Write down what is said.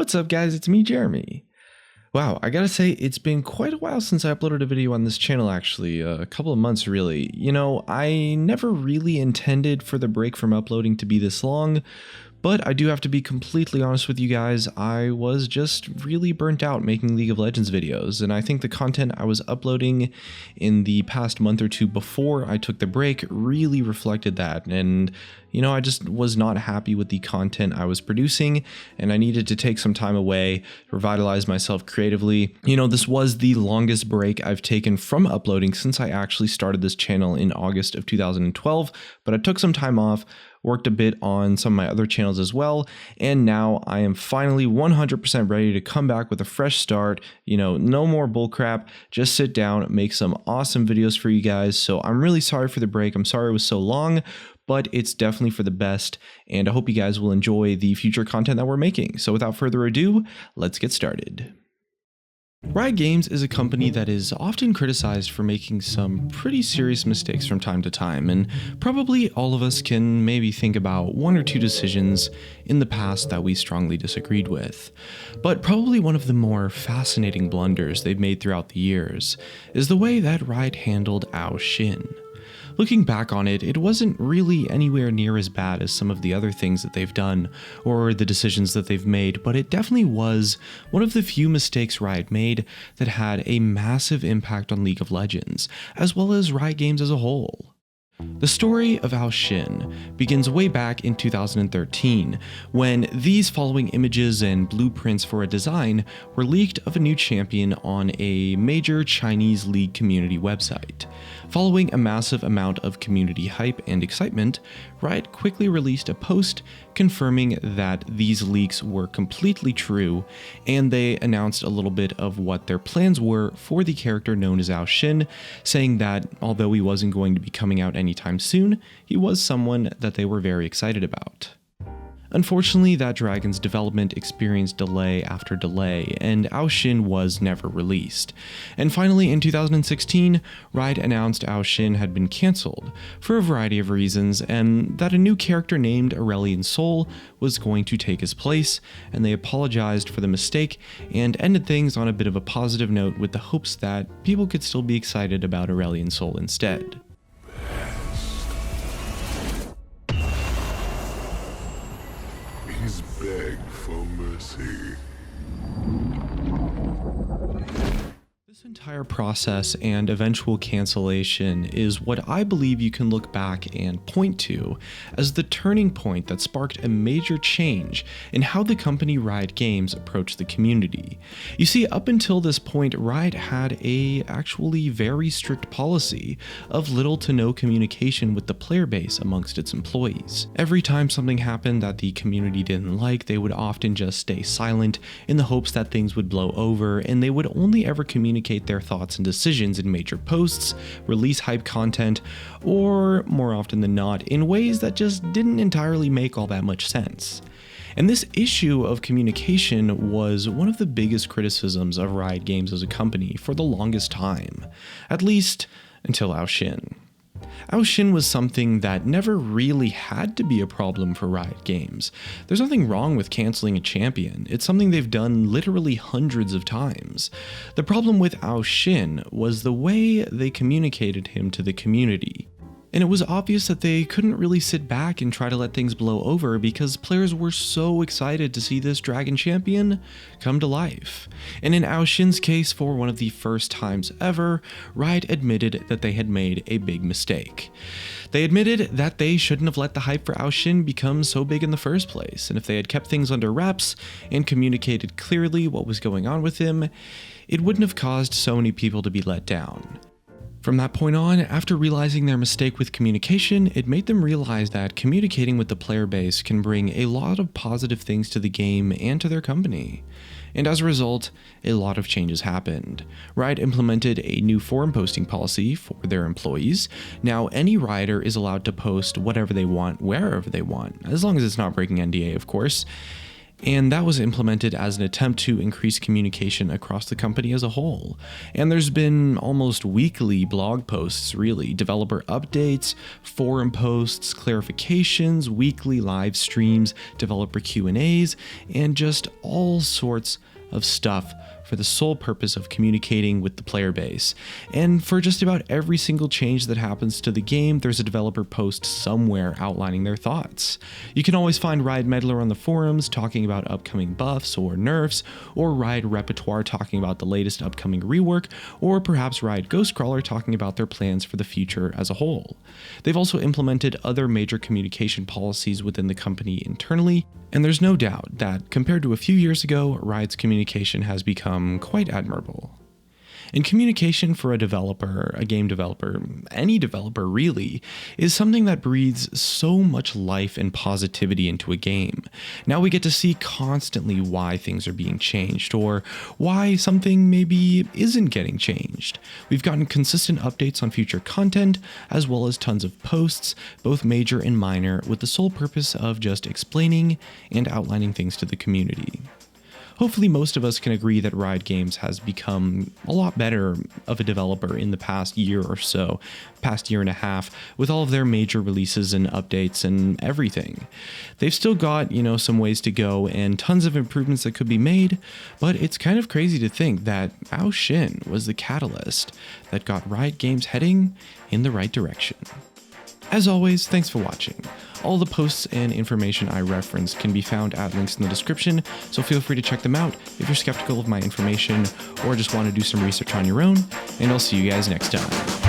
What's up guys, it's me Jeremy. Wow, I gotta say it's been quite a while since I uploaded a video on this channel actually, a couple of months really. You know, I never really intended for the break from uploading to be this long, but I do have to be completely honest with you guys, I was just really burnt out making League of Legends videos, and I think the content I was uploading in the past month or two before I took the break really reflected that, and you know, I just was not happy with the content I was producing, and I needed to take some time away to revitalize myself creatively. You know, this was the longest break I've taken from uploading since I actually started this channel in August of 2012, but I took some time off, worked a bit on some of my other channels as well, and now I am finally 100% ready to come back with a fresh start. You know, no more bullcrap, just sit down, make some awesome videos for you guys. So I'm really sorry for the break, I'm sorry it was so long, but it's definitely for the best, and I hope you guys will enjoy the future content that we're making. So without further ado, let's get started. Riot Games is a company that is often criticized for making some pretty serious mistakes from time to time, and probably all of us can maybe think about one or two decisions in the past that we strongly disagreed with. But probably one of the more fascinating blunders they've made throughout the years is the way that Riot handled Shin. Looking back on it, it wasn't really anywhere near as bad as some of the other things that they've done or the decisions that they've made, but it definitely was one of the few mistakes Riot made that had a massive impact on League of Legends, as well as Riot Games as a whole. The story of Shin begins way back in 2013, when these following images and blueprints for a design were leaked of a new champion on a major Chinese League community website. Following a massive amount of community hype and excitement, Riot quickly released a post confirming that these leaks were completely true, and they announced a little bit of what their plans were for the character known as Shin, saying that although he wasn't going to be coming out anytime soon, he was someone that they were very excited about. Unfortunately, that dragon's development experienced delay after delay, and Shin was never released. And finally, in 2016, Riot announced Shin had been cancelled, for a variety of reasons, and that a new character named Aurelion Sol was going to take his place, and they apologized for the mistake and ended things on a bit of a positive note with the hopes that people could still be excited about Aurelion Sol instead. Beg for mercy. This entire process and eventual cancellation is what I believe you can look back and point to as the turning point that sparked a major change in how the company Riot Games approached the community. You see, up until this point, Riot had a actually very strict policy of little to no communication with the player base amongst its employees. Every time something happened that the community didn't like, they would often just stay silent in the hopes that things would blow over, and they would only ever communicate their thoughts and decisions in major posts, release hype content, or more often than not, in ways that just didn't entirely make all that much sense. And this issue of communication was one of the biggest criticisms of Riot Games as a company for the longest time, at least until Shin. Shin was something that never really had to be a problem for Riot Games. There's nothing wrong with canceling a champion, it's something they've done literally hundreds of times. The problem with Shin was the way they communicated him to the community. And it was obvious that they couldn't really sit back and try to let things blow over because players were so excited to see this dragon champion come to life. And in Shin's case, for one of the first times ever, Riot admitted that they had made a big mistake. They admitted that they shouldn't have let the hype for Shin become so big in the first place, and if they had kept things under wraps and communicated clearly what was going on with him, it wouldn't have caused so many people to be let down. From that point on, after realizing their mistake with communication, it made them realize that communicating with the player base can bring a lot of positive things to the game and to their company. And as a result, a lot of changes happened. Riot implemented a new forum posting policy for their employees. Now, any Rioter is allowed to post whatever they want, wherever they want, as long as it's not breaking NDA, of course. And that was implemented as an attempt to increase communication across the company as a whole. And there's been almost weekly blog posts, really, developer updates, forum posts, clarifications, weekly live streams, developer Q&As, and just all sorts of stuff for the sole purpose of communicating with the player base. And for just about every single change that happens to the game, there's a developer post somewhere outlining their thoughts. You can always find Riot Meddler on the forums talking about upcoming buffs or nerfs, or Riot Repertoire talking about the latest upcoming rework, or perhaps Riot Ghostcrawler talking about their plans for the future as a whole. They've also implemented other major communication policies within the company internally, and there's no doubt that compared to a few years ago, Riot's communication has become quite admirable. And communication for a developer, a game developer, any developer really, is something that breathes so much life and positivity into a game. Now we get to see constantly why things are being changed, or why something maybe isn't getting changed. We've gotten consistent updates on future content, as well as tons of posts, both major and minor, with the sole purpose of just explaining and outlining things to the community. Hopefully most of us can agree that Riot Games has become a lot better of a developer in the past year or so, past year and a half, with all of their major releases and updates and everything. They've still got, some ways to go and tons of improvements that could be made, but it's kind of crazy to think that Shin was the catalyst that got Riot Games heading in the right direction. As always, thanks for watching. All the posts and information I referenced can be found at links in the description, so feel free to check them out if you're skeptical of my information or just want to do some research on your own, and I'll see you guys next time.